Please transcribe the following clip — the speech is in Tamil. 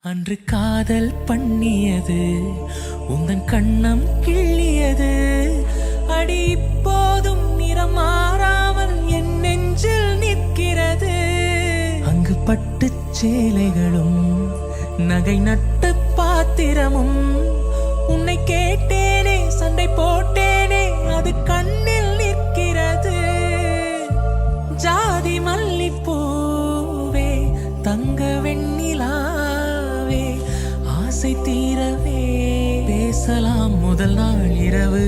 அன்று காதல் பண்ணியது உந்தன் கண்ணம் கிள்ளியது அடி இப்போதும் நிறம் மாறாமல் என் நெஞ்சில் நிற்கிறது. அங்கு பட்டுச் சேலைகளும் நகை நட்டு பாத்திரமும் உன்னை கேட்டேனே சண்டை போட்டேனே அது கண்ணில் நிற்கிறது. ஜாதி மல்லிப்பூவே தங்க வெண்ணிலாவே ஆசை தீரவே பேசலாம் முதல் நாள் இரவு.